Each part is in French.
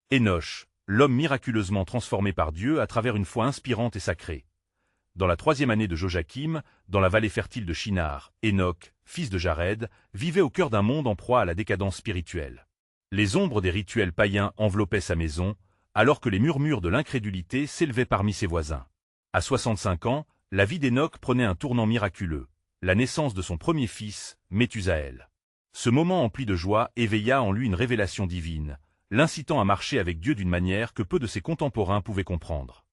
Énoch, l'homme miraculeusement transformé par Dieu à travers une foi inspirante et sacrée. Dans la 3e année de Joachim, dans la vallée fertile de Shinar, Enoch, fils de Jared, vivait au cœur d'un monde en proie à la décadence spirituelle. Les ombres des rituels païens enveloppaient sa maison, alors que les murmures de l'incrédulité s'élevaient parmi ses voisins. À 65 ans, la vie d'Enoch prenait un tournant miraculeux, la naissance de son premier fils, Méthusaël. Ce moment empli de joie éveilla en lui une révélation divine, l'incitant à marcher avec Dieu d'une manière que peu de ses contemporains pouvaient comprendre.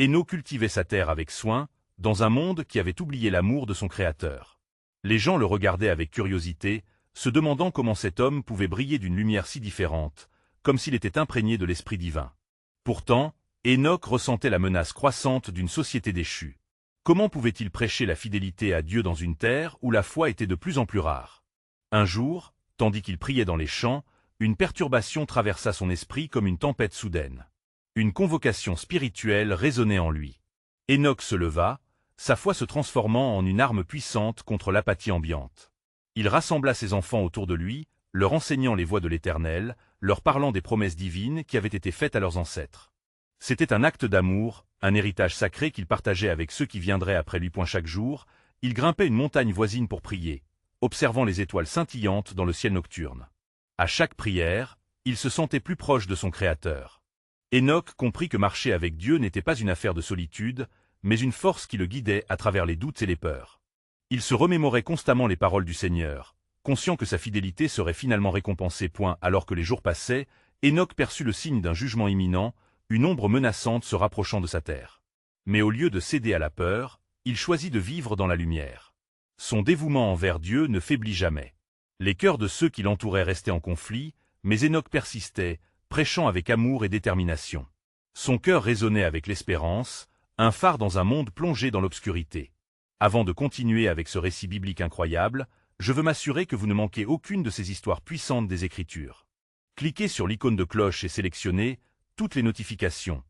Enoch cultivait sa terre avec soin, dans un monde qui avait oublié l'amour de son Créateur. Les gens le regardaient avec curiosité, se demandant comment cet homme pouvait briller d'une lumière si différente, comme s'il était imprégné de l'Esprit divin. Pourtant, Enoch ressentait la menace croissante d'une société déchue. Comment pouvait-il prêcher la fidélité à Dieu dans une terre où la foi était de plus en plus rare? Un jour, tandis qu'il priait dans les champs, une perturbation traversa son esprit comme une tempête soudaine. Une convocation spirituelle résonnait en lui. Enoch se leva, sa foi se transformant en une arme puissante contre l'apathie ambiante. Il rassembla ses enfants autour de lui, leur enseignant les voies de l'Éternel, leur parlant des promesses divines qui avaient été faites à leurs ancêtres. C'était un acte d'amour, un héritage sacré qu'il partageait avec ceux qui viendraient après lui. Chaque jour, il grimpait une montagne voisine pour prier, observant les étoiles scintillantes dans le ciel nocturne. À chaque prière, il se sentait plus proche de son Créateur. Enoch comprit que marcher avec Dieu n'était pas une affaire de solitude, mais une force qui le guidait à travers les doutes et les peurs. Il se remémorait constamment les paroles du Seigneur, conscient que sa fidélité serait finalement récompensée. Alors que les jours passaient, Enoch perçut le signe d'un jugement imminent, une ombre menaçante se rapprochant de sa terre. Mais au lieu de céder à la peur, il choisit de vivre dans la lumière. Son dévouement envers Dieu ne faiblit jamais. Les cœurs de ceux qui l'entouraient restaient en conflit, mais Enoch persistait, prêchant avec amour et détermination. Son cœur résonnait avec l'espérance, un phare dans un monde plongé dans l'obscurité. Avant de continuer avec ce récit biblique incroyable, je veux m'assurer que vous ne manquez aucune de ces histoires puissantes des Écritures. Cliquez sur l'icône de cloche et sélectionnez toutes les notifications.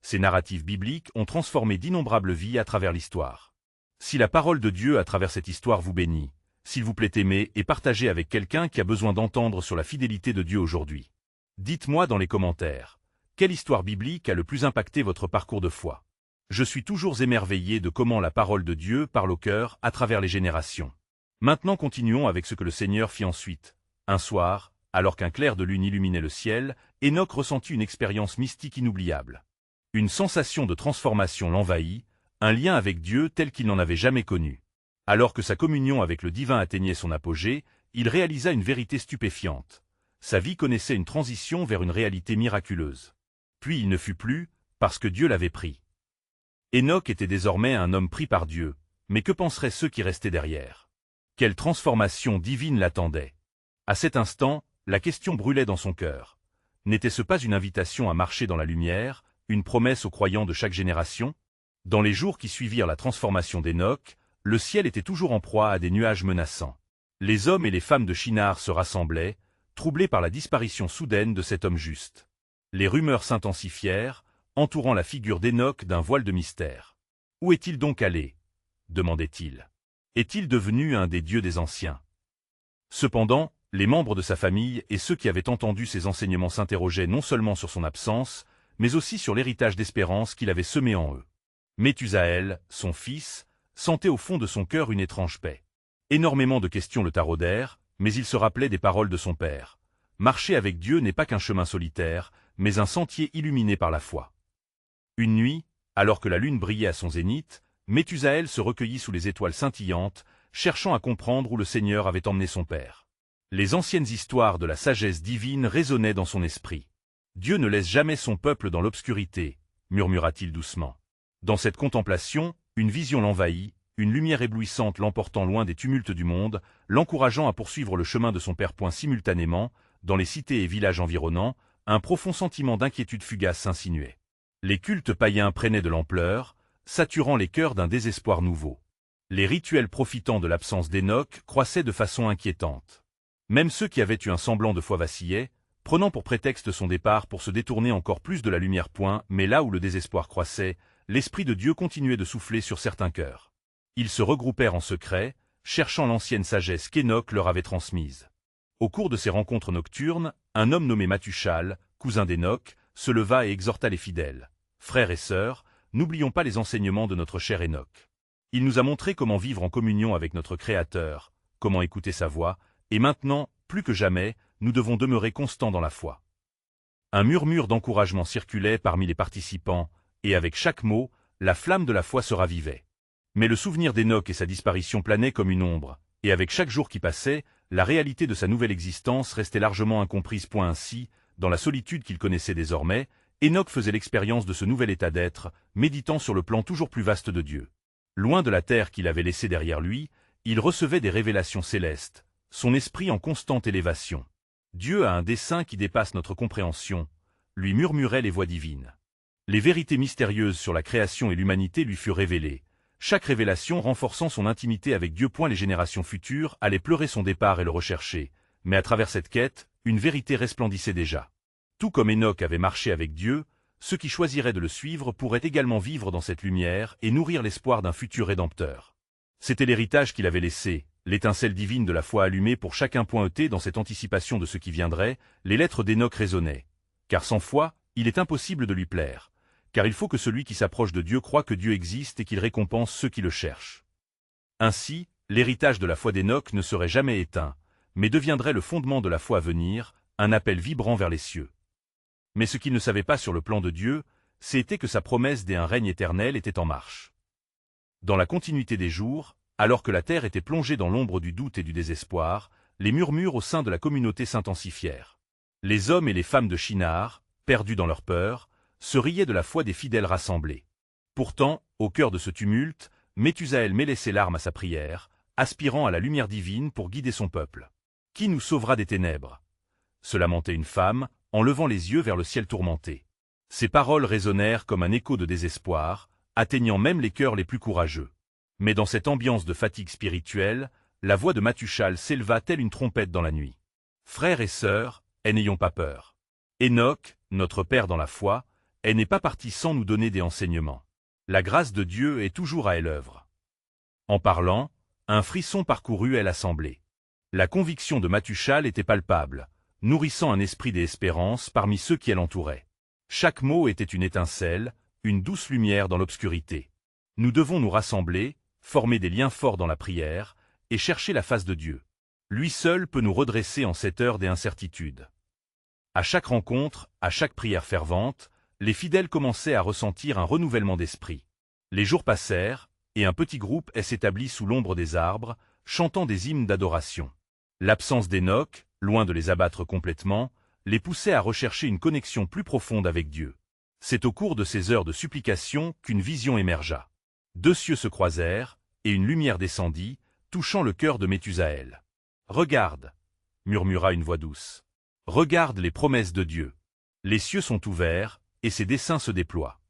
Ces narratifs bibliques ont transformé d'innombrables vies à travers l'histoire. Si la parole de Dieu à travers cette histoire vous bénit, s'il vous plaît aimez et partagez avec quelqu'un qui a besoin d'entendre sur la fidélité de Dieu aujourd'hui. Dites-moi dans les commentaires, quelle histoire biblique a le plus impacté votre parcours de foi? Je suis toujours émerveillé de comment la parole de Dieu parle au cœur à travers les générations. Maintenant continuons avec ce que le Seigneur fit ensuite. Un soir, alors qu'un clair de lune illuminait le ciel, Enoch ressentit une expérience mystique inoubliable. Une sensation de transformation l'envahit, un lien avec Dieu tel qu'il n'en avait jamais connu. Alors que sa communion avec le divin atteignait son apogée, il réalisa une vérité stupéfiante. Sa vie connaissait une transition vers une réalité miraculeuse. Puis il ne fut plus, parce que Dieu l'avait pris. Enoch était désormais un homme pris par Dieu, mais que penseraient ceux qui restaient derrière? Quelle transformation divine l'attendait? À cet instant, la question brûlait dans son cœur. N'était-ce pas une invitation à marcher dans la lumière, une promesse aux croyants de chaque génération? Dans les jours qui suivirent la transformation d'Enoch, le ciel était toujours en proie à des nuages menaçants. Les hommes et les femmes de Shinar se rassemblaient, troublés par la disparition soudaine de cet homme juste. Les rumeurs s'intensifièrent, entourant la figure d'Enoch d'un voile de mystère. « Où est-il donc allé » demandait-il. « Est-il devenu un des dieux des anciens » Cependant, les membres de sa famille et ceux qui avaient entendu ses enseignements s'interrogeaient non seulement sur son absence, mais aussi sur l'héritage d'espérance qu'il avait semé en eux. Méthusaël, son fils, sentait au fond de son cœur une étrange paix. Énormément de questions le taraudèrent, mais il se rappelait des paroles de son père. Marcher avec Dieu n'est pas qu'un chemin solitaire, mais un sentier illuminé par la foi. Une nuit, alors que la lune brillait à son zénith, Méthusaël se recueillit sous les étoiles scintillantes, cherchant à comprendre où le Seigneur avait emmené son père. Les anciennes histoires de la sagesse divine résonnaient dans son esprit. « Dieu ne laisse jamais son peuple dans l'obscurité » murmura-t-il doucement. Dans cette contemplation, une vision l'envahit, une lumière éblouissante l'emportant loin des tumultes du monde, l'encourageant à poursuivre le chemin de son père. Simultanément, dans les cités et villages environnants, un profond sentiment d'inquiétude fugace s'insinuait. Les cultes païens prenaient de l'ampleur, saturant les cœurs d'un désespoir nouveau. Les rituels profitant de l'absence d'Enoch croissaient de façon inquiétante. Même ceux qui avaient eu un semblant de foi vacillaient, prenant pour prétexte son départ pour se détourner encore plus de la lumière. Mais là où le désespoir croissait, l'Esprit de Dieu continuait de souffler sur certains cœurs. Ils se regroupèrent en secret, cherchant l'ancienne sagesse qu'Enoch leur avait transmise. Au cours de ces rencontres nocturnes, un homme nommé Mathushal, cousin d'Enoch, se leva et exhorta les fidèles. « Frères et sœurs, n'oublions pas les enseignements de notre cher Enoch. Il nous a montré comment vivre en communion avec notre Créateur, comment écouter sa voix, et maintenant, plus que jamais, nous devons demeurer constants dans la foi. » Un murmure d'encouragement circulait parmi les participants, et avec chaque mot, la flamme de la foi se ravivait. Mais le souvenir d'Enoch et sa disparition planait comme une ombre, et avec chaque jour qui passait, la réalité de sa nouvelle existence restait largement incomprise. Ainsi, dans la solitude qu'il connaissait désormais, Enoch faisait l'expérience de ce nouvel état d'être, méditant sur le plan toujours plus vaste de Dieu. Loin de la terre qu'il avait laissée derrière lui, il recevait des révélations célestes, son esprit en constante élévation. Dieu a un dessein qui dépasse notre compréhension, lui murmuraient les voix divines. Les vérités mystérieuses sur la création et l'humanité lui furent révélées, chaque révélation renforçant son intimité avec Dieu. Les générations futures allaient pleurer son départ et le rechercher, mais à travers cette quête, une vérité resplendissait déjà. Tout comme Enoch avait marché avec Dieu, ceux qui choisiraient de le suivre pourraient également vivre dans cette lumière et nourrir l'espoir d'un futur rédempteur. C'était l'héritage qu'il avait laissé, l'étincelle divine de la foi allumée pour chacun. Dans cette anticipation de ce qui viendrait, les lettres d'Enoch résonnaient. Car sans foi, il est impossible de lui plaire. Car il faut que celui qui s'approche de Dieu croie que Dieu existe et qu'il récompense ceux qui le cherchent. Ainsi, l'héritage de la foi d'Enoch ne serait jamais éteint, mais deviendrait le fondement de la foi à venir, un appel vibrant vers les cieux. Mais ce qu'il ne savait pas sur le plan de Dieu, c'était que sa promesse d'un règne éternel était en marche. Dans la continuité des jours, alors que la terre était plongée dans l'ombre du doute et du désespoir, les murmures au sein de la communauté s'intensifièrent. Les hommes et les femmes de Shinar, perdus dans leur peur, se riaient de la foi des fidèles rassemblés. Pourtant, au cœur de ce tumulte, Méthusaël mêlait ses larmes à sa prière, aspirant à la lumière divine pour guider son peuple. « Qui nous sauvera des ténèbres ?» se lamentait une femme, en levant les yeux vers le ciel tourmenté. Ces paroles résonnèrent comme un écho de désespoir, atteignant même les cœurs les plus courageux. Mais dans cette ambiance de fatigue spirituelle, la voix de Mathushal s'éleva telle une trompette dans la nuit. « Frères et sœurs, n'ayons pas peur. Enoch, notre père dans la foi, n'est pas parti sans nous donner des enseignements. La grâce de Dieu est toujours à l'œuvre. » En parlant, un frisson parcourut l'assemblée. La conviction de Mathushal était palpable, nourrissant un esprit d'espérance parmi ceux qui l'entouraient. Chaque mot était une étincelle, une douce lumière dans l'obscurité. Nous devons nous rassembler, former des liens forts dans la prière, et chercher la face de Dieu. Lui seul peut nous redresser en cette heure des incertitudes. À chaque rencontre, à chaque prière fervente, les fidèles commençaient à ressentir un renouvellement d'esprit. Les jours passèrent, et un petit groupe s'établit sous l'ombre des arbres, chantant des hymnes d'adoration. L'absence d'Enoch, loin de les abattre complètement, les poussait à rechercher une connexion plus profonde avec Dieu. C'est au cours de ces heures de supplication qu'une vision émergea. Deux cieux se croisèrent, et une lumière descendit, touchant le cœur de Méthusaël. « Regarde » murmura une voix douce. « Regarde les promesses de Dieu. Les cieux sont ouverts, et ses desseins se déploient. »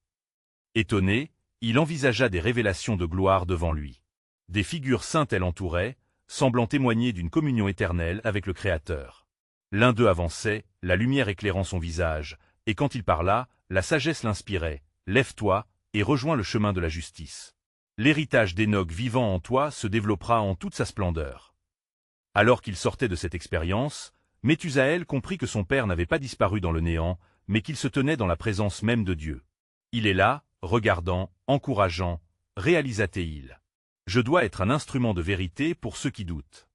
Étonné, il envisagea des révélations de gloire devant lui. Des figures saintes l'entouraient, semblant témoigner d'une communion éternelle avec le Créateur. L'un d'eux avançait, la lumière éclairant son visage, et quand il parla, la sagesse l'inspirait. « Lève-toi, et rejoins le chemin de la justice. L'héritage d'Enoch vivant en toi se développera en toute sa splendeur. » Alors qu'il sortait de cette expérience, Méthusaël comprit que son père n'avait pas disparu dans le néant, mais qu'il se tenait dans la présence même de Dieu. Il est là, regardant, encourageant, réalisa-t-il. Je dois être un instrument de vérité pour ceux qui doutent.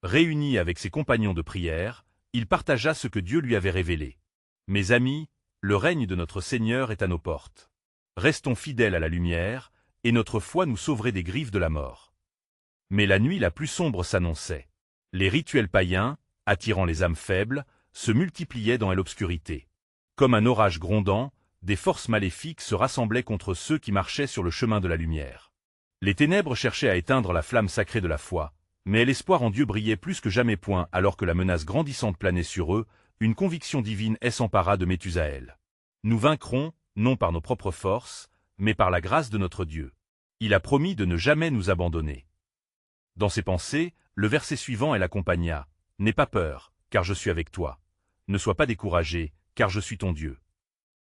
Réuni avec ses compagnons de prière, il partagea ce que Dieu lui avait révélé. Mes amis, le règne de notre Seigneur est à nos portes. Restons fidèles à la lumière, et notre foi nous sauverait des griffes de la mort. Mais la nuit la plus sombre s'annonçait. Les rituels païens, attirant les âmes faibles, se multipliaient dans l'obscurité. Comme un orage grondant, des forces maléfiques se rassemblaient contre ceux qui marchaient sur le chemin de la lumière. Les ténèbres cherchaient à éteindre la flamme sacrée de la foi, mais l'espoir en Dieu brillait plus que jamais. Alors que la menace grandissante planait sur eux, une conviction divine s'empara de Méthusaël. Nous vaincrons, non par nos propres forces, mais par la grâce de notre Dieu. Il a promis de ne jamais nous abandonner. Dans ses pensées, le verset suivant l'accompagna. « N'aie pas peur, car je suis avec toi. Ne sois pas découragé, car je suis ton Dieu. »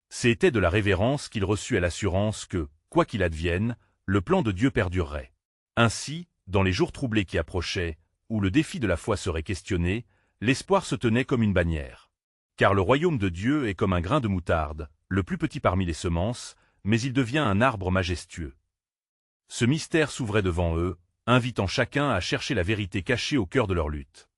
C'était de la révérence qu'il reçut à l'assurance que, quoi qu'il advienne, le plan de Dieu perdurerait. Ainsi, dans les jours troublés qui approchaient, où le défi de la foi serait questionné, l'espoir se tenait comme une bannière. Car le royaume de Dieu est comme un grain de moutarde, le plus petit parmi les semences, mais il devient un arbre majestueux. Ce mystère s'ouvrait devant eux, invitant chacun à chercher la vérité cachée au cœur de leur lutte.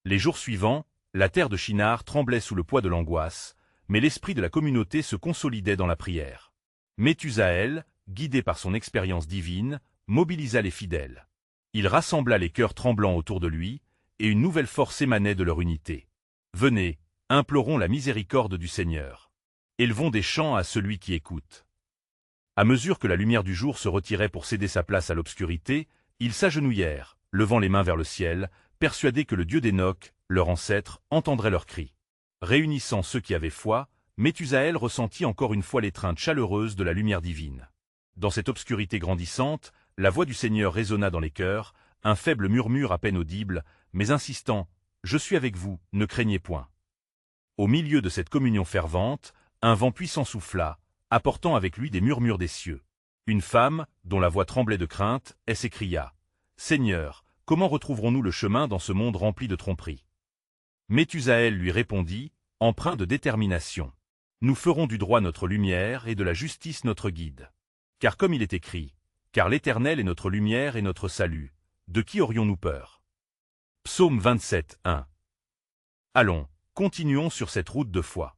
Les jours suivants, la terre de Shinar tremblait sous le poids de l'angoisse, mais l'esprit de la communauté se consolidait dans la prière. Methusahel, guidé par son expérience divine, mobilisa les fidèles. Il rassembla les cœurs tremblants autour de lui, et une nouvelle force émanait de leur unité. Venez, implorons la miséricorde du Seigneur. Élevons des chants à celui qui écoute. À mesure que la lumière du jour se retirait pour céder sa place à l'obscurité, ils s'agenouillèrent, levant les mains vers le ciel, persuadés que le Dieu d'Hénoch, leur ancêtre, entendrait leurs cris. Réunissant ceux qui avaient foi, Methusahel ressentit encore une fois l'étreinte chaleureuse de la lumière divine. Dans cette obscurité grandissante, la voix du Seigneur résonna dans les cœurs, un faible murmure à peine audible, mais insistant, « Je suis avec vous, ne craignez point ». Au milieu de cette communion fervente, un vent puissant souffla, apportant avec lui des murmures des cieux. Une femme, dont la voix tremblait de crainte, s'écria, « Seigneur, comment retrouverons-nous le chemin dans ce monde rempli de tromperies ?» Methusahel lui répondit, empreint de détermination. « Nous ferons du droit notre lumière et de la justice notre guide. Car comme il est écrit, car l'Éternel est notre lumière et notre salut, de qui aurions-nous peur ?» Psaume 27, 1. Allons, continuons sur cette route de foi.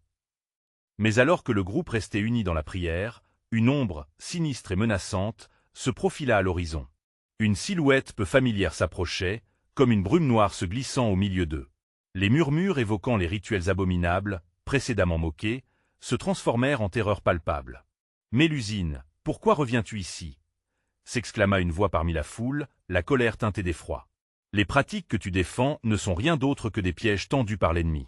Mais alors que le groupe restait uni dans la prière, une ombre, sinistre et menaçante, se profila à l'horizon. Une silhouette peu familière s'approchait, comme une brume noire se glissant au milieu d'eux. Les murmures évoquant les rituels abominables, précédemment moqués, se transformèrent en terreur palpable. « Mélusine, pourquoi reviens-tu ici » s'exclama une voix parmi la foule, la colère teintée d'effroi. « Les pratiques que tu défends ne sont rien d'autre que des pièges tendus par l'ennemi. »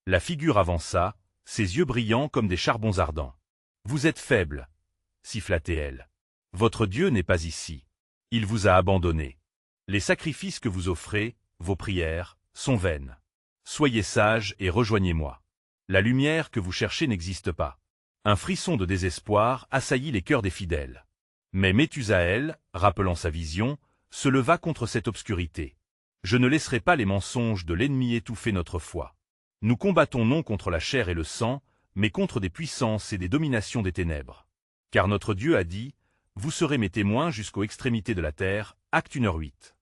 La figure avança, ses yeux brillants comme des charbons ardents. « Vous êtes faible, » siffla-t-elle. « Votre Dieu n'est pas ici. Il vous a abandonné. Les sacrifices que vous offrez, vos prières, sont vaines. Soyez sages et rejoignez-moi. La lumière que vous cherchez n'existe pas. » Un frisson de désespoir assaillit les cœurs des fidèles. Mais Methusahel, rappelant sa vision, se leva contre cette obscurité. « Je ne laisserai pas les mensonges de l'ennemi étouffer notre foi. Nous combattons non contre la chair et le sang, mais contre des puissances et des dominations des ténèbres. Car notre Dieu a dit, « Vous serez mes témoins jusqu'aux extrémités de la terre » Acte 1:8.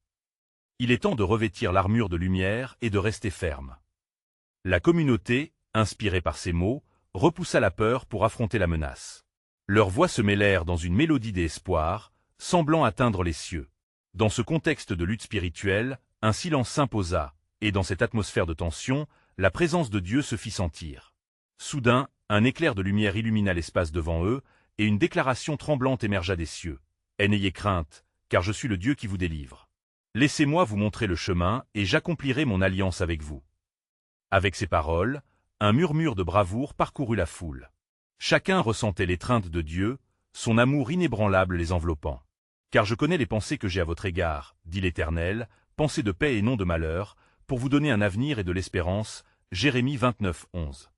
Il est temps de revêtir l'armure de lumière et de rester ferme. La communauté, inspirée par ces mots, repoussa la peur pour affronter la menace. Leurs voix se mêlèrent dans une mélodie d'espoir, semblant atteindre les cieux. Dans ce contexte de lutte spirituelle, un silence s'imposa, et dans cette atmosphère de tension, la présence de Dieu se fit sentir. Soudain, un éclair de lumière illumina l'espace devant eux, et une déclaration tremblante émergea des cieux. « N'ayez crainte, car je suis le Dieu qui vous délivre. Laissez-moi vous montrer le chemin, et j'accomplirai mon alliance avec vous. » Avec ces paroles, un murmure de bravoure parcourut la foule. Chacun ressentait l'étreinte de Dieu, son amour inébranlable les enveloppant. « Car je connais les pensées que j'ai à votre égard, dit l'Éternel, pensées de paix et non de malheur, pour vous donner un avenir et de l'espérance. » Jérémie 29, 11.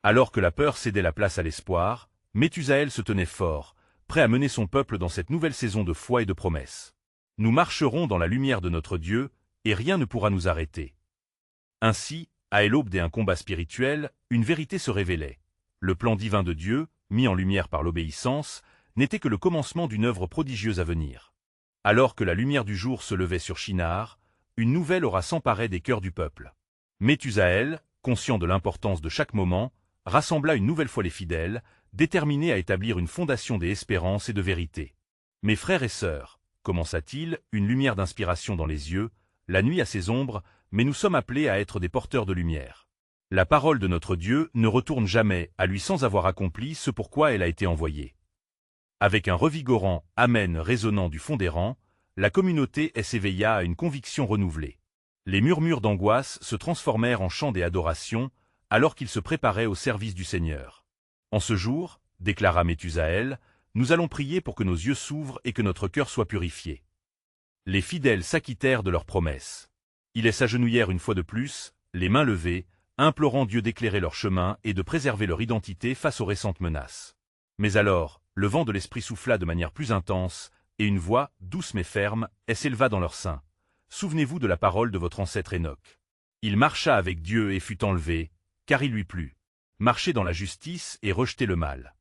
Alors que la peur cédait la place à l'espoir, Methusahel se tenait fort, prêt à mener son peuple dans cette nouvelle saison de foi et de promesses. « Nous marcherons dans la lumière de notre Dieu, et rien ne pourra nous arrêter. » Ainsi, à l'aube d'un combat spirituel, une vérité se révélait. Le plan divin de Dieu, mis en lumière par l'obéissance, n'était que le commencement d'une œuvre prodigieuse à venir. Alors que la lumière du jour se levait sur Shinar, une nouvelle aura s'emparait des cœurs du peuple. Methusahel, conscient de l'importance de chaque moment, rassembla une nouvelle fois les fidèles, déterminé à établir une fondation des espérances et de vérité. « Mes frères et sœurs, » commença-t-il, une lumière d'inspiration dans les yeux, « la nuit a ses ombres, mais nous sommes appelés à être des porteurs de lumière. La parole de notre Dieu ne retourne jamais à lui sans avoir accompli ce pourquoi elle a été envoyée. » Avec un revigorant « Amen » résonnant du fond des rangs, la communauté s'éveilla à une conviction renouvelée. Les murmures d'angoisse se transformèrent en chants et adorations, alors qu'ils se préparaient au service du Seigneur. « En ce jour, » déclara Methusahel, « nous allons prier pour que nos yeux s'ouvrent et que notre cœur soit purifié. » Les fidèles s'acquittèrent de leurs promesses. Ils s'agenouillèrent une fois de plus, les mains levées, implorant Dieu d'éclairer leur chemin et de préserver leur identité face aux récentes menaces. Mais alors, le vent de l'esprit souffla de manière plus intense, et une voix, douce mais ferme, s'éleva dans leur sein. « Souvenez-vous de la parole de votre ancêtre Hénoch. Il marcha avec Dieu et fut enlevé, car il lui plut. Marcher dans la justice et rejeter le mal.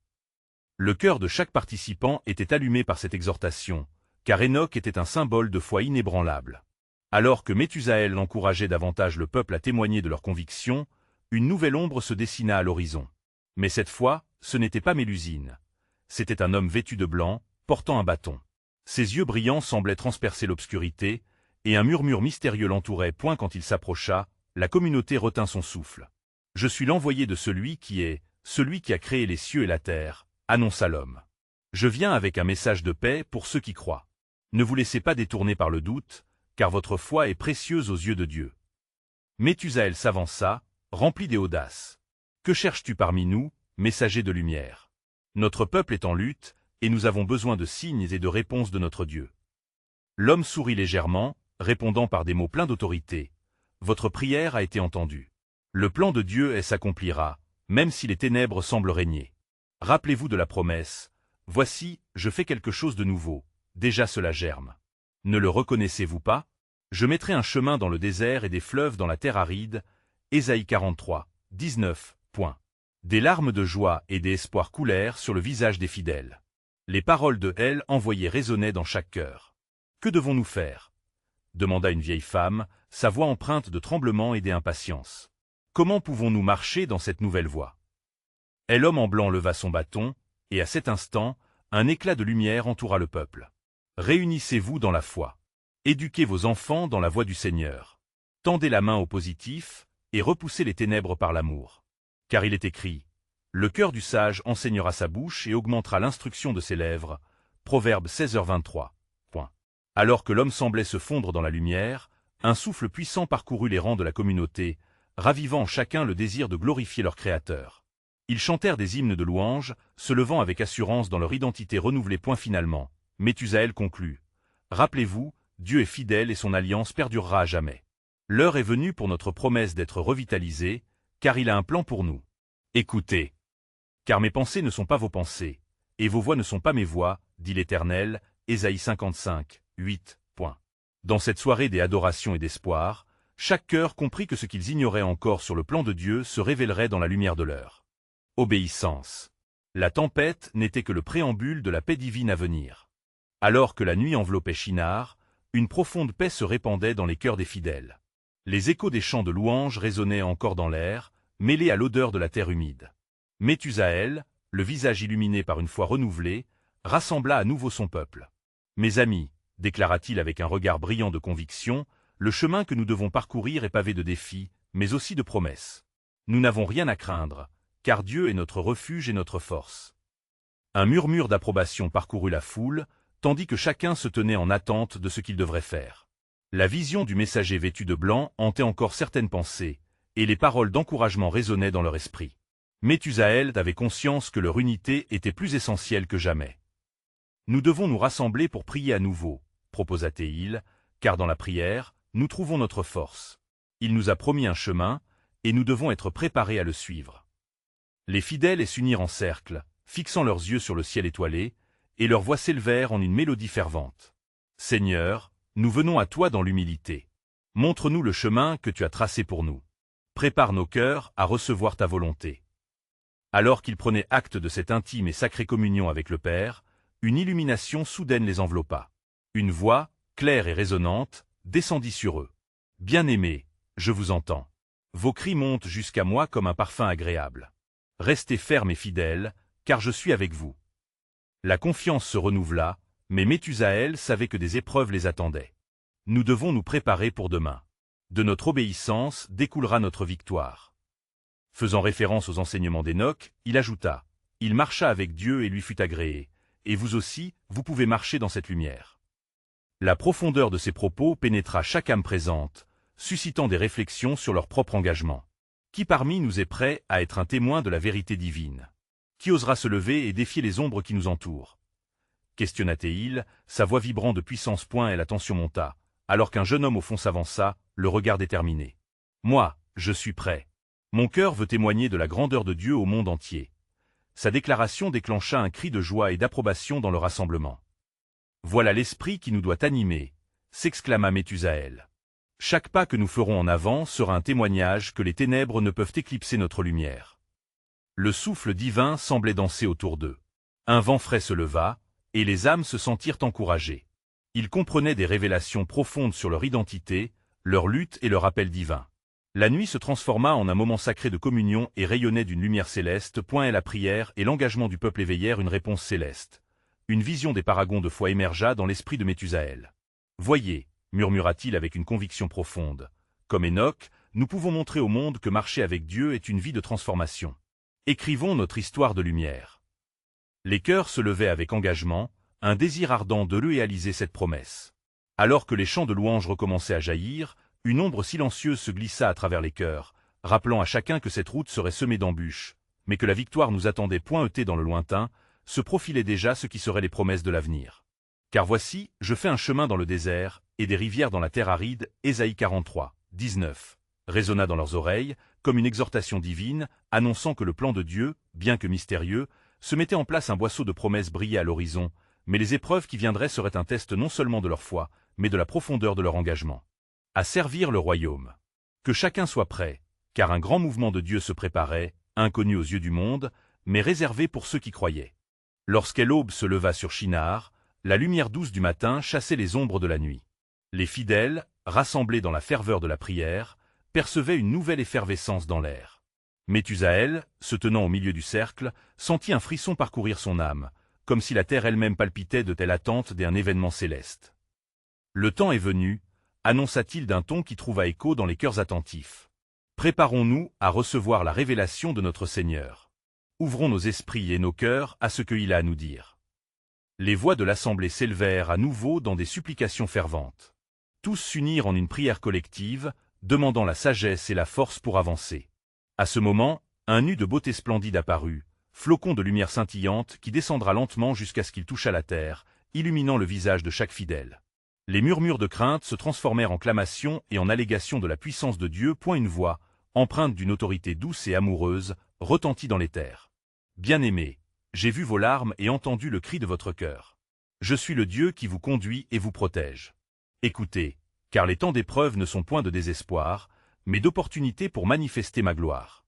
Le cœur de chaque participant était allumé par cette exhortation, car Hénoch était un symbole de foi inébranlable. Alors que Méthusaël encourageait davantage le peuple à témoigner de leurs convictions, une nouvelle ombre se dessina à l'horizon. Mais cette fois, ce n'était pas Mélusine. C'était un homme vêtu de blanc, portant un bâton. Ses yeux brillants semblaient transpercer l'obscurité, et un murmure mystérieux l'entourait. Point quand il s'approcha, la communauté retint son souffle. « Je suis l'envoyé de celui qui est, celui qui a créé les cieux et la terre », annonça l'homme. « Je viens avec un message de paix pour ceux qui croient. Ne vous laissez pas détourner par le doute, car votre foi est précieuse aux yeux de Dieu. » Méthusaël s'avança, rempli d'audace. « Que cherches-tu parmi nous, messager de lumière? Notre peuple est en lutte, et nous avons besoin de signes et de réponses de notre Dieu. » L'homme sourit légèrement, répondant par des mots pleins d'autorité. « Votre prière a été entendue. Le plan de Dieu s'accomplira, même si les ténèbres semblent régner. Rappelez-vous de la promesse. Voici, je fais quelque chose de nouveau. Déjà cela germe. Ne le reconnaissez-vous pas? Je mettrai un chemin dans le désert et des fleuves dans la terre aride. » Ésaïe 43, 19. Des larmes de joie et d'espoir coulèrent sur le visage des fidèles. Les paroles de Elle envoyées résonnaient dans chaque cœur. « Que devons-nous faire ?» demanda une vieille femme, sa voix empreinte de tremblement et d'impatience. « Comment pouvons-nous marcher dans cette nouvelle voie ?» Et l'homme en blanc leva son bâton, et à cet instant, un éclat de lumière entoura le peuple. « Réunissez-vous dans la foi. Éduquez vos enfants dans la voie du Seigneur. Tendez la main au positif, et repoussez les ténèbres par l'amour. Car il est écrit, « Le cœur du sage enseignera sa bouche et augmentera l'instruction de ses lèvres. » Proverbe 16h23. Alors que l'homme semblait se fondre dans la lumière, un souffle puissant parcourut les rangs de la communauté, ravivant en chacun le désir de glorifier leur Créateur. Ils chantèrent des hymnes de louange, se levant avec assurance dans leur identité renouvelée. Finalement, Méthusaël conclut. « Rappelez-vous, Dieu est fidèle et son alliance perdurera à jamais. L'heure est venue pour notre promesse d'être revitalisée, car il a un plan pour nous. Écoutez. Car mes pensées ne sont pas vos pensées, et vos voix ne sont pas mes voix, dit l'Éternel. » Ésaïe 55, 8. Dans cette soirée des adorations et d'espoir, chaque cœur comprit que ce qu'ils ignoraient encore sur le plan de Dieu se révélerait dans la lumière de l'heure. Obéissance. La tempête n'était que le préambule de la paix divine à venir. Alors que la nuit enveloppait Shinar, une profonde paix se répandait dans les cœurs des fidèles. Les échos des chants de louanges résonnaient encore dans l'air, mêlés à l'odeur de la terre humide. Méthusaël, le visage illuminé par une foi renouvelée, rassembla à nouveau son peuple. « Mes amis, déclara-t-il avec un regard brillant de conviction, le chemin que nous devons parcourir est pavé de défis, mais aussi de promesses. Nous n'avons rien à craindre, car Dieu est notre refuge et notre force. » Un murmure d'approbation parcourut la foule, tandis que chacun se tenait en attente de ce qu'il devrait faire. La vision du messager vêtu de blanc hantait encore certaines pensées, et les paroles d'encouragement résonnaient dans leur esprit. Méthusaël avait conscience que leur unité était plus essentielle que jamais. « Nous devons nous rassembler pour prier à nouveau, » proposa-t-il, « car dans la prière, nous trouvons notre force. Il nous a promis un chemin, et nous devons être préparés à le suivre. » Les fidèles s'unirent en cercle, fixant leurs yeux sur le ciel étoilé, et leurs voix s'élevèrent en une mélodie fervente. « Seigneur, nous venons à toi dans l'humilité. Montre-nous le chemin que tu as tracé pour nous. Prépare nos cœurs à recevoir ta volonté. » Alors qu'ils prenaient acte de cette intime et sacrée communion avec le Père, une illumination soudaine les enveloppa. Une voix, claire et résonnante, descendit sur eux. « Bien-aimés, je vous entends. Vos cris montent jusqu'à moi comme un parfum agréable. Restez fermes et fidèles, car je suis avec vous. » La confiance se renouvela, mais Méthusaël savait que des épreuves les attendaient. Nous devons nous préparer pour demain. De notre obéissance découlera notre victoire. Faisant référence aux enseignements d'Hénoch, il ajouta, « Il marcha avec Dieu et lui fut agréé. Et vous aussi, vous pouvez marcher dans cette lumière. » La profondeur de ces propos pénétra chaque âme présente, suscitant des réflexions sur leur propre engagement. Qui parmi nous est prêt à être un témoin de la vérité divine? Qui osera se lever et défier les ombres qui nous entourent? Questionna-t-il, sa voix vibrant de puissance. Et la tension monta, alors qu'un jeune homme au fond s'avança, le regard déterminé. « Moi, je suis prêt. Mon cœur veut témoigner de la grandeur de Dieu au monde entier. » Sa déclaration déclencha un cri de joie et d'approbation dans le rassemblement. « Voilà l'esprit qui nous doit animer » s'exclama Méthusaël. Chaque pas que nous ferons en avant sera un témoignage que les ténèbres ne peuvent éclipser notre lumière. Le souffle divin semblait danser autour d'eux. Un vent frais se leva, et les âmes se sentirent encouragées. Ils comprenaient des révélations profondes sur leur identité, leur lutte et leur appel divin. La nuit se transforma en un moment sacré de communion et rayonnait d'une lumière céleste. Et la prière et l'engagement du peuple éveillèrent une réponse céleste. Une vision des paragons de foi émergea dans l'esprit de Méthusaël. « Voyez, murmura-t-il avec une conviction profonde, comme Enoch, nous pouvons montrer au monde que marcher avec Dieu est une vie de transformation. Écrivons notre histoire de lumière. » Les cœurs se levaient avec engagement, un désir ardent de réaliser cette promesse. Alors que les chants de louanges recommençaient à jaillir, une ombre silencieuse se glissa à travers les cœurs, rappelant à chacun que cette route serait semée d'embûches, mais que la victoire nous attendait pointée dans le lointain, se profilaient déjà ce qui seraient les promesses de l'avenir. Car voici, je fais un chemin dans le désert, et des rivières dans la terre aride, Ésaïe 43, 19, résonna dans leurs oreilles, comme une exhortation divine, annonçant que le plan de Dieu, bien que mystérieux, se mettait en place. Un boisseau de promesses brillait à l'horizon, mais les épreuves qui viendraient seraient un test non seulement de leur foi, mais de la profondeur de leur engagement. À servir le royaume. Que chacun soit prêt, car un grand mouvement de Dieu se préparait, inconnu aux yeux du monde, mais réservé pour ceux qui croyaient. Lorsqu'elle l'aube se leva sur Shinar, la lumière douce du matin chassait les ombres de la nuit. Les fidèles, rassemblés dans la ferveur de la prière, percevaient une nouvelle effervescence dans l'air. Méthusaël, se tenant au milieu du cercle, sentit un frisson parcourir son âme, comme si la terre elle-même palpitait de telle attente d'un événement céleste. Le temps est venu, annonça-t-il d'un ton qui trouva écho dans les cœurs attentifs. Préparons-nous à recevoir la révélation de notre Seigneur. Ouvrons nos esprits et nos cœurs à ce qu'il a à nous dire. Les voix de l'assemblée s'élevèrent à nouveau dans des supplications ferventes. Tous s'unirent en une prière collective, demandant la sagesse et la force pour avancer. À ce moment, un nu de beauté splendide apparut, flocon de lumière scintillante qui descendra lentement jusqu'à ce qu'il touchât la terre, illuminant le visage de chaque fidèle. Les murmures de crainte se transformèrent en clamations et en allégations de la puissance de Dieu. Une voix, empreinte d'une autorité douce et amoureuse, retentit dans les terres. « Bien-aimés, j'ai vu vos larmes et entendu le cri de votre cœur. Je suis le Dieu qui vous conduit et vous protège. Écoutez, car les temps d'épreuve ne sont point de désespoir, mais d'opportunités pour manifester ma gloire. »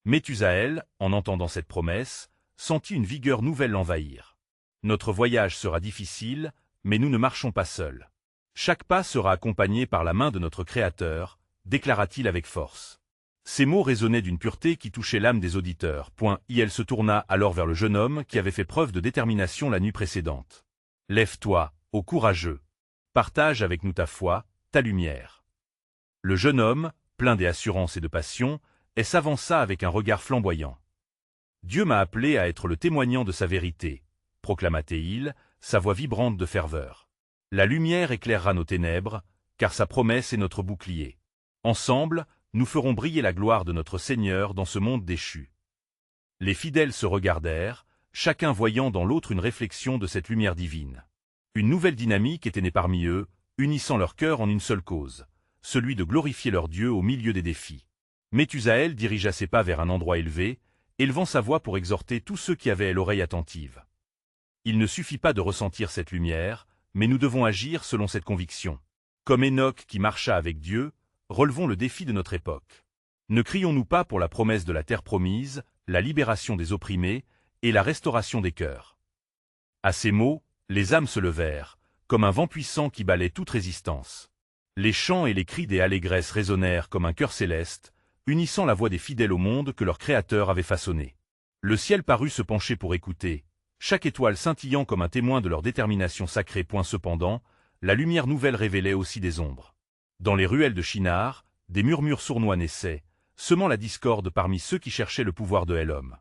Méthusaël, en entendant cette promesse, sentit une vigueur nouvelle l'envahir. « Notre voyage sera difficile, mais nous ne marchons pas seuls. Chaque pas sera accompagné par la main de notre Créateur, déclara-t-il avec force. » Ces mots résonnaient d'une pureté qui touchait l'âme des auditeurs. Elle se tourna alors vers le jeune homme qui avait fait preuve de détermination la nuit précédente. « Lève-toi, ô courageux. Partage avec nous ta foi, ta lumière. » Le jeune homme, plein d'assurance et de passion, s'avança avec un regard flamboyant. « Dieu m'a appelé à être le témoignant de sa vérité, » proclama-t-il, sa voix vibrante de ferveur. « La lumière éclairera nos ténèbres, car sa promesse est notre bouclier. Ensemble, nous ferons briller la gloire de notre Seigneur dans ce monde déchu. » Les fidèles se regardèrent, chacun voyant dans l'autre une réflexion de cette lumière divine. Une nouvelle dynamique était née parmi eux, unissant leur cœur en une seule cause, celui de glorifier leur Dieu au milieu des défis. Méthusaël dirigea ses pas vers un endroit élevé, élevant sa voix pour exhorter tous ceux qui avaient l'oreille attentive. Il ne suffit pas de ressentir cette lumière, mais nous devons agir selon cette conviction. Comme Enoch qui marcha avec Dieu, relevons le défi de notre époque. Ne crions-nous pas pour la promesse de la terre promise, la libération des opprimés et la restauration des cœurs? À ces mots, les âmes se levèrent, comme un vent puissant qui balaie toute résistance. Les chants et les cris des allégresses résonnèrent comme un chœur céleste, unissant la voix des fidèles au monde que leur Créateur avait façonné. Le ciel parut se pencher pour écouter, chaque étoile scintillant comme un témoin de leur détermination sacrée. Cependant, la lumière nouvelle révélait aussi des ombres. Dans les ruelles de Shinar, des murmures sournois naissaient, semant la discorde parmi ceux qui cherchaient le pouvoir de Elom.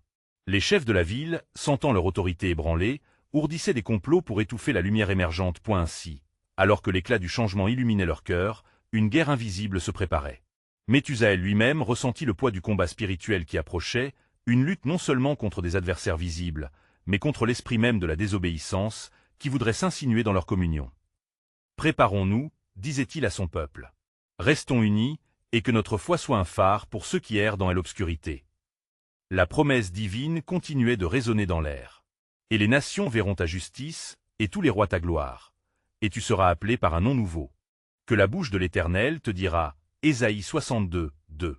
Les chefs de la ville, sentant leur autorité ébranlée, ourdissaient des complots pour étouffer la lumière émergente. Ainsi, alors que l'éclat du changement illuminait leur cœur, une guerre invisible se préparait. Méthusaël lui-même ressentit le poids du combat spirituel qui approchait, une lutte non seulement contre des adversaires visibles, mais contre l'esprit même de la désobéissance, qui voudrait s'insinuer dans leur communion. « Préparons-nous, disait-il à son peuple. Restons unis, et que notre foi soit un phare pour ceux qui errent dans l'obscurité. » La promesse divine continuait de résonner dans l'air. « Et les nations verront ta justice, et tous les rois ta gloire. Et tu seras appelé par un nom nouveau. que la bouche de l'Éternel te dira. Ésaïe 62, 2.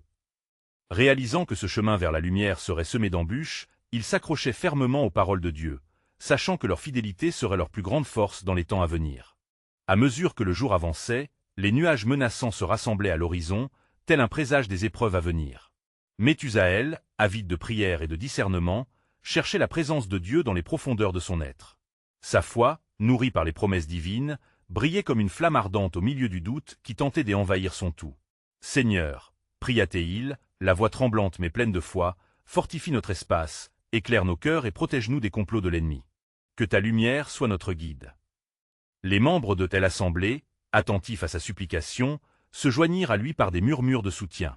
Réalisant que ce chemin vers la lumière serait semé d'embûches, ils s'accrochaient fermement aux paroles de Dieu, sachant que leur fidélité serait leur plus grande force dans les temps à venir. À mesure que le jour avançait, les nuages menaçants se rassemblaient à l'horizon, tel un présage des épreuves à venir. Méthusaël, avide de prière et de discernement, cherchait la présence de Dieu dans les profondeurs de son être. Sa foi, nourrie par les promesses divines, brillait comme une flamme ardente au milieu du doute qui tentait d'envahir son tout. « Seigneur, pria-t-il, la voix tremblante mais pleine de foi, fortifie notre espace, éclaire nos cœurs et protège-nous des complots de l'ennemi. Que ta lumière soit notre guide. » Les membres de telle assemblée, attentifs à sa supplication, se joignirent à lui par des murmures de soutien.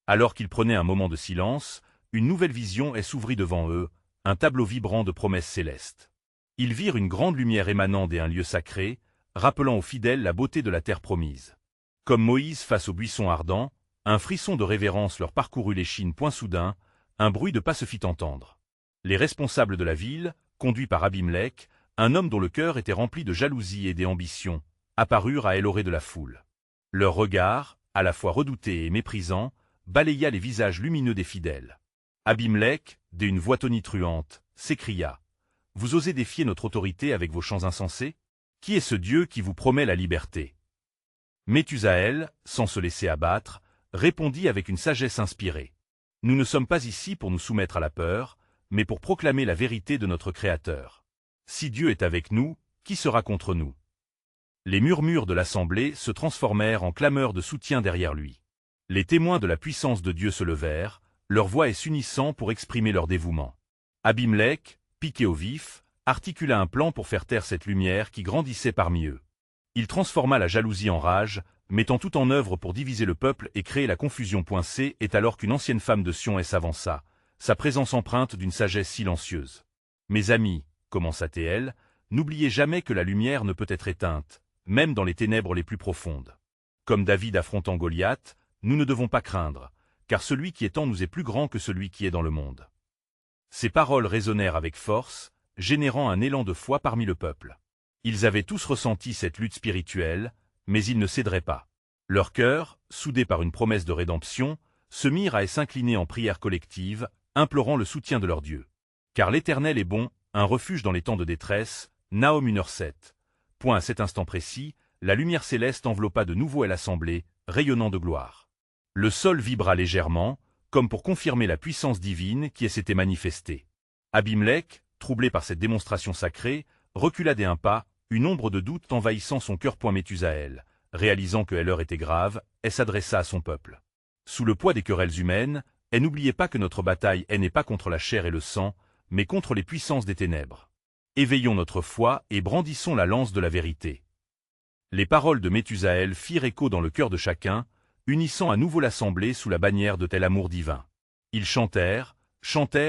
Alors qu'ils prenaient un moment de silence, une nouvelle vision s'ouvrit devant eux, un tableau vibrant de promesses célestes. Ils virent une grande lumière émanant d'un lieu sacré, rappelant aux fidèles la beauté de la terre promise. Comme Moïse face au buisson ardent, un frisson de révérence leur parcourut l'échine point soudain, un bruit de pas se fit entendre. Les responsables de la ville, conduits par Abimélec, un homme dont le cœur était rempli de jalousie et d'ambition, apparurent à l'orée de la foule. Leur regard, à la fois redouté et méprisant, balaya les visages lumineux des fidèles. Abimélec, d'une voix tonitruante, s'écria. « Vous osez défier notre autorité avec vos chants insensés? Qui est ce Dieu qui vous promet la liberté ?» Méthusaël, sans se laisser abattre, répondit avec une sagesse inspirée. « Nous ne sommes pas ici pour nous soumettre à la peur, mais pour proclamer la vérité de notre Créateur. Si Dieu est avec nous, qui sera contre nous ?» Les murmures de l'assemblée se transformèrent en clameurs de soutien derrière lui. Les témoins de la puissance de Dieu se levèrent, leur voix s'unissant pour exprimer leur dévouement. Abimélec, piqué au vif, articula un plan pour faire taire cette lumière qui grandissait parmi eux. Il transforma la jalousie en rage, mettant tout en œuvre pour diviser le peuple et créer la confusion. C est alors qu'une ancienne femme de Sion s'avança, sa présence empreinte d'une sagesse silencieuse. « Mes amis, commença-t-elle, n'oubliez jamais que la lumière ne peut être éteinte, même dans les ténèbres les plus profondes. Comme David affrontant Goliath, nous ne devons pas craindre, car celui qui est en nous est plus grand que celui qui est dans le monde. » Ces paroles résonnèrent avec force, générant un élan de foi parmi le peuple. Ils avaient tous ressenti cette lutte spirituelle, mais ils ne céderaient pas. Leurs cœurs, soudés par une promesse de rédemption, se mirent à s'incliner en prière collective, implorant le soutien de leur Dieu. Car l'Éternel est bon, un refuge dans les temps de détresse, Nahum 1h7. Point à cet instant précis, la lumière céleste enveloppa de nouveau l'assemblée, rayonnant de gloire. Le sol vibra légèrement, comme pour confirmer la puissance divine qui s'était manifestée. Abimélec, troublé par cette démonstration sacrée, recula d'un pas, une ombre de doute envahissant son cœur. Méthusaël, réalisant que l'heure était grave, elle s'adressa à son peuple. Sous le poids des querelles humaines, elle n'oubliait pas que notre bataille n'est pas contre la chair et le sang, mais contre les puissances des ténèbres. Éveillons notre foi et brandissons la lance de la vérité. Les paroles de Méthusaël firent écho dans le cœur de chacun, unissant à nouveau l'assemblée sous la bannière de tel amour divin. Ils chantèrent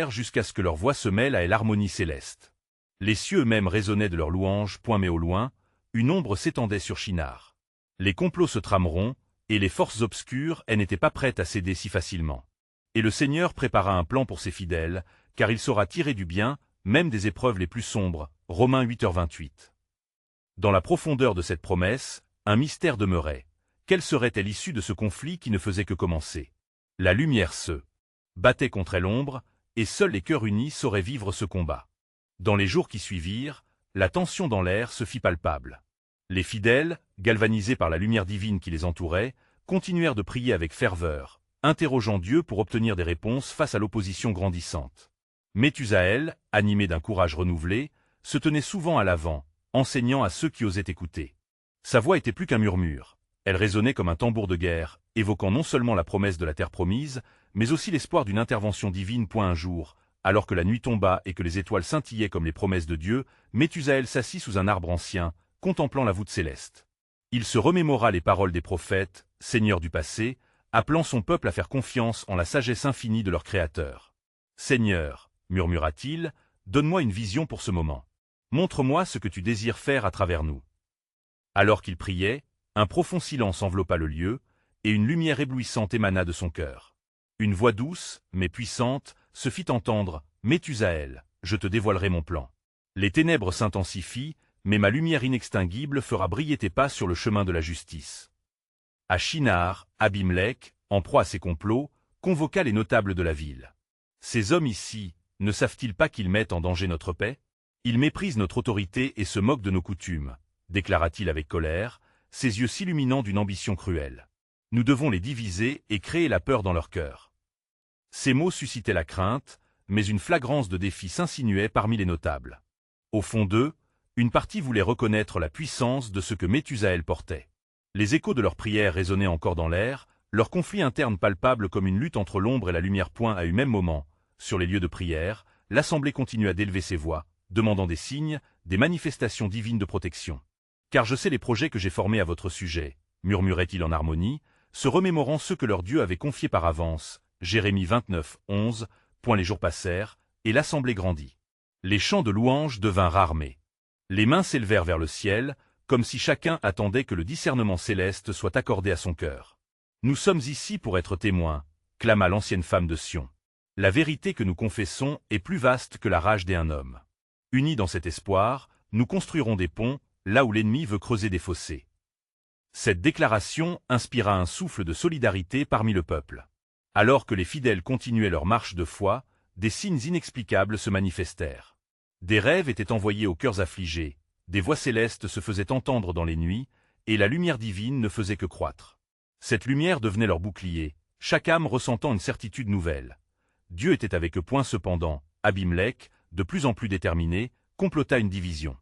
jusqu'à ce que leur voix se mêle à l'harmonie céleste. Les cieux eux-mêmes résonnaient de leurs louanges. Mais au loin, une ombre s'étendait sur Shinar. Les complots se trameront, et les forces obscures n'étaient pas prêtes à céder si facilement. Et le Seigneur prépara un plan pour ses fidèles, car il saura tirer du bien, même des épreuves les plus sombres. Romains 8h28. Dans la profondeur de cette promesse, un mystère demeurait. Quelle serait-elle l'issue de ce conflit qui ne faisait que commencer? La lumière se battait contre l'ombre, et seuls les cœurs unis sauraient vivre ce combat. Dans les jours qui suivirent, la tension dans l'air se fit palpable. Les fidèles, galvanisés par la lumière divine qui les entourait, continuèrent de prier avec ferveur, interrogeant Dieu pour obtenir des réponses face à l'opposition grandissante. Méthusaël, animé d'un courage renouvelé, se tenait souvent à l'avant, enseignant à ceux qui osaient écouter. Sa voix était plus qu'un murmure. Elle résonnait comme un tambour de guerre, évoquant non seulement la promesse de la terre promise, mais aussi l'espoir d'une intervention divine. Un jour, alors que la nuit tomba et que les étoiles scintillaient comme les promesses de Dieu, Méthusaël s'assit sous un arbre ancien, contemplant la voûte céleste. Il se remémora les paroles des prophètes, seigneurs du passé, appelant son peuple à faire confiance en la sagesse infinie de leur Créateur. « Seigneur, murmura-t-il, donne-moi une vision pour ce moment. Montre-moi ce que tu désires faire à travers nous. » Alors qu'il priait, un profond silence enveloppa le lieu, et une lumière éblouissante émana de son cœur. Une voix douce, mais puissante, se fit entendre, « Méthusaël, je te dévoilerai mon plan. Les ténèbres s'intensifient, mais ma lumière inextinguible fera briller tes pas sur le chemin de la justice. À Shinar, Abimélec, en proie à ses complots, convoqua les notables de la ville. Ces hommes ici, ne savent-ils pas qu'ils mettent en danger notre paix? Ils méprisent notre autorité et se moquent de nos coutumes, déclara-t-il avec colère, ses yeux s'illuminant d'une ambition cruelle. Nous devons les diviser et créer la peur dans leur cœur. Ces mots suscitaient la crainte, mais une flagrance de défi s'insinuait parmi les notables. Au fond d'eux, une partie voulait reconnaître la puissance de ce que Méthusaël portait. Les échos de leurs prières résonnaient encore dans l'air, leur conflit interne palpable comme une lutte entre l'ombre et la lumière. À un même moment, sur les lieux de prière, l'assemblée continua d'élever ses voix, demandant des signes, des manifestations divines de protection. Car je sais les projets que j'ai formés à votre sujet, murmurait-il en harmonie, se remémorant ceux que leur Dieu avait confiés par avance. Jérémie 29, 11. Les jours passèrent, et l'assemblée grandit. Les chants de louange devinrent armés. Les mains s'élevèrent vers le ciel, comme si chacun attendait que le discernement céleste soit accordé à son cœur. Nous sommes ici pour être témoins, clama l'ancienne femme de Sion. La vérité que nous confessons est plus vaste que la rage d'un homme. Unis dans cet espoir, nous construirons des ponts, là où l'ennemi veut creuser des fossés. Cette déclaration inspira un souffle de solidarité parmi le peuple. Alors que les fidèles continuaient leur marche de foi, des signes inexplicables se manifestèrent. Des rêves étaient envoyés aux cœurs affligés, des voix célestes se faisaient entendre dans les nuits, et la lumière divine ne faisait que croître. Cette lumière devenait leur bouclier, chaque âme ressentant une certitude nouvelle. Dieu était avec eux. Cependant, Abimélec, de plus en plus déterminé, complota une division.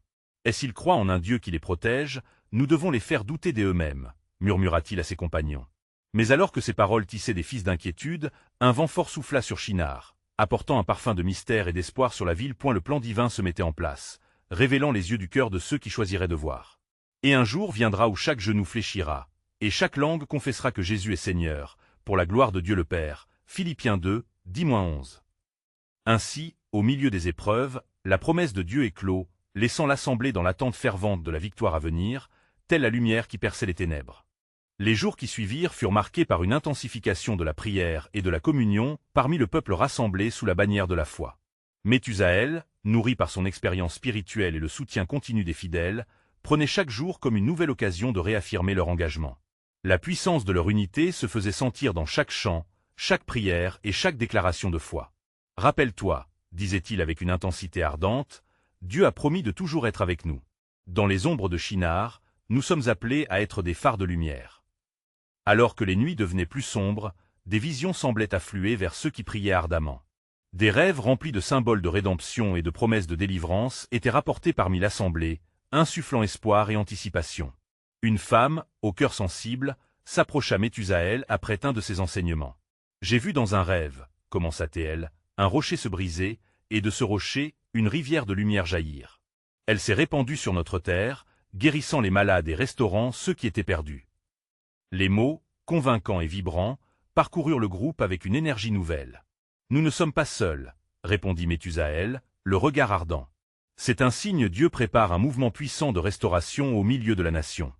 Et s'ils croient en un Dieu qui les protège, nous devons les faire douter d'eux-mêmes, murmura-t-il à ses compagnons. Mais alors que ces paroles tissaient des fils d'inquiétude, un vent fort souffla sur Shinar, apportant un parfum de mystère et d'espoir sur la ville. Le plan divin se mettait en place, révélant les yeux du cœur de ceux qui choisiraient de voir. Et un jour viendra où chaque genou fléchira, et chaque langue confessera que Jésus est Seigneur, pour la gloire de Dieu le Père. Philippiens 2, 10-11. Ainsi, au milieu des épreuves, la promesse de Dieu éclot, laissant l'assemblée dans l'attente fervente de la victoire à venir, telle la lumière qui perçait les ténèbres. Les jours qui suivirent furent marqués par une intensification de la prière et de la communion parmi le peuple rassemblé sous la bannière de la foi. Méthusaël, nourri par son expérience spirituelle et le soutien continu des fidèles, prenait chaque jour comme une nouvelle occasion de réaffirmer leur engagement. La puissance de leur unité se faisait sentir dans chaque chant, chaque prière et chaque déclaration de foi. « Rappelle-toi, disait-il avec une intensité ardente, Dieu a promis de toujours être avec nous. Dans les ombres de Shinar, nous sommes appelés à être des phares de lumière. » Alors que les nuits devenaient plus sombres, des visions semblaient affluer vers ceux qui priaient ardemment. Des rêves remplis de symboles de rédemption et de promesses de délivrance étaient rapportés parmi l'assemblée, insufflant espoir et anticipation. Une femme, au cœur sensible, s'approcha Méthusaël après un de ses enseignements. « J'ai vu dans un rêve, commença-t-elle, un rocher se briser, et de ce rocher, une rivière de lumière jaillir. Elle s'est répandue sur notre terre, guérissant les malades et restaurant ceux qui étaient perdus. » Les mots, convaincants et vibrants, parcoururent le groupe avec une énergie nouvelle. « Nous ne sommes pas seuls, » répondit Méthusaël, le regard ardent. « C'est un signe. Dieu prépare un mouvement puissant de restauration au milieu de la nation. »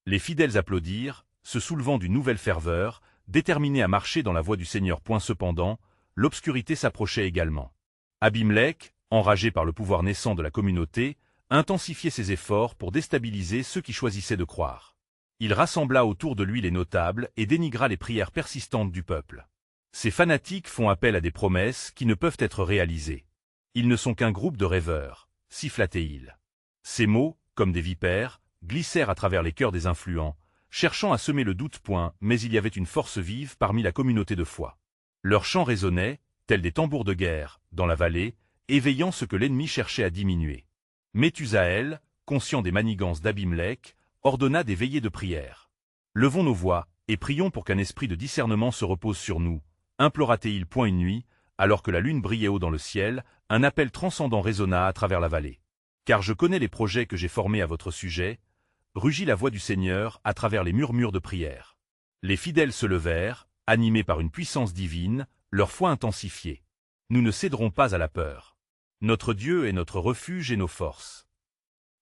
Les fidèles applaudirent, se soulevant d'une nouvelle ferveur, déterminés à marcher dans la voie du Seigneur. Cependant, l'obscurité s'approchait également. Abimélec, enragé par le pouvoir naissant de la communauté, intensifiait ses efforts pour déstabiliser ceux qui choisissaient de croire. Il rassembla autour de lui les notables et dénigra les prières persistantes du peuple. Ces fanatiques font appel à des promesses qui ne peuvent être réalisées. Ils ne sont qu'un groupe de rêveurs, siffla-t-il. Ces mots, comme des vipères, glissèrent à travers les cœurs des influents, cherchant à semer le doute. Mais il y avait une force vive parmi la communauté de foi. Leurs chants résonnaient, tels des tambours de guerre, dans la vallée, éveillant ce que l'ennemi cherchait à diminuer. Méthusaël, conscient des manigances d'Abimélec, ordonna des veillées de prière. « Levons nos voix, et prions pour qu'un esprit de discernement se repose sur nous, » implora-t-il. Une nuit, alors que la lune brillait haut dans le ciel, un appel transcendant résonna à travers la vallée. « Car je connais les projets que j'ai formés à votre sujet, » rugit la voix du Seigneur à travers les murmures de prière. Les fidèles se levèrent, animés par une puissance divine, leur foi intensifiée. « Nous ne céderons pas à la peur. Notre Dieu est notre refuge et nos forces. »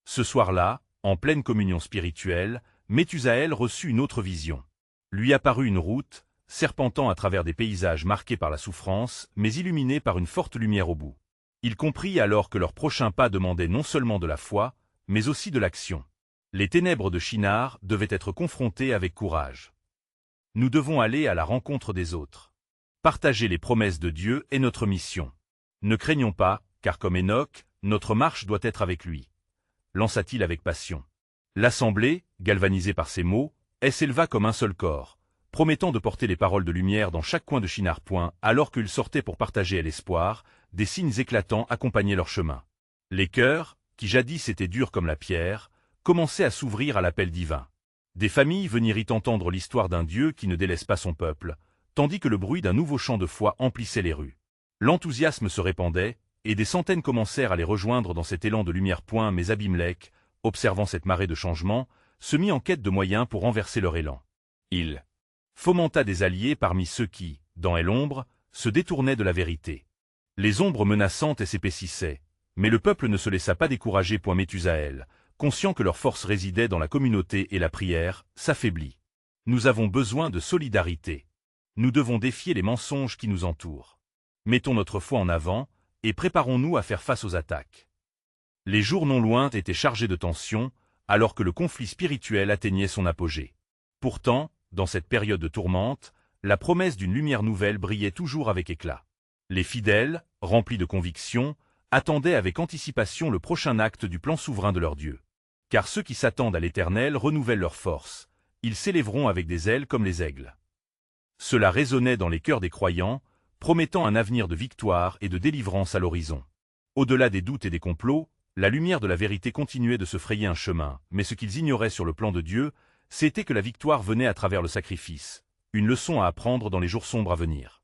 Ce soir-là, en pleine communion spirituelle, Méthusaël reçut une autre vision. Lui apparut une route, serpentant à travers des paysages marqués par la souffrance, mais illuminés par une forte lumière au bout. Il comprit alors que leur prochain pas demandait non seulement de la foi, mais aussi de l'action. Les ténèbres de Shinar devaient être confrontées avec courage. Nous devons aller à la rencontre des autres. Partager les promesses de Dieu est notre mission. Ne craignons pas, car comme Enoch, notre marche doit être avec lui. Lança-t-il avec passion. L'assemblée, galvanisée par ces mots, s'éleva comme un seul corps, promettant de porter les paroles de lumière dans chaque coin de Shinar. Alors qu'ils sortaient pour partager l'espoir, des signes éclatants accompagnaient leur chemin. Les cœurs, qui jadis étaient durs comme la pierre, commençaient à s'ouvrir à l'appel divin. Des familles venirent y entendre l'histoire d'un Dieu qui ne délaisse pas son peuple, tandis que le bruit d'un nouveau chant de foi emplissait les rues. L'enthousiasme se répandait, et des centaines commencèrent à les rejoindre dans cet élan de lumière. Mais Abimelech, observant cette marée de changement, se mit en quête de moyens pour renverser leur élan. Il fomenta des alliés parmi ceux qui, dans l'ombre, se détournaient de la vérité. Les ombres menaçantes s'épaississaient, mais le peuple ne se laissa pas décourager. Méthusaël, conscient que leur force résidait dans la communauté et la prière, s'affaiblit. Nous avons besoin de solidarité. Nous devons défier les mensonges qui nous entourent. Mettons notre foi en avant, et préparons-nous à faire face aux attaques. Les jours non loin étaient chargés de tensions, alors que le conflit spirituel atteignait son apogée. Pourtant, dans cette période de tourmente, la promesse d'une lumière nouvelle brillait toujours avec éclat. Les fidèles, remplis de conviction, attendaient avec anticipation le prochain acte du plan souverain de leur Dieu. Car ceux qui s'attendent à l'Éternel renouvellent leurs forces, ils s'élèveront avec des ailes comme les aigles. Cela résonnait dans les cœurs des croyants, promettant un avenir de victoire et de délivrance à l'horizon. Au-delà des doutes et des complots, la lumière de la vérité continuait de se frayer un chemin, mais ce qu'ils ignoraient sur le plan de Dieu, c'était que la victoire venait à travers le sacrifice, une leçon à apprendre dans les jours sombres à venir.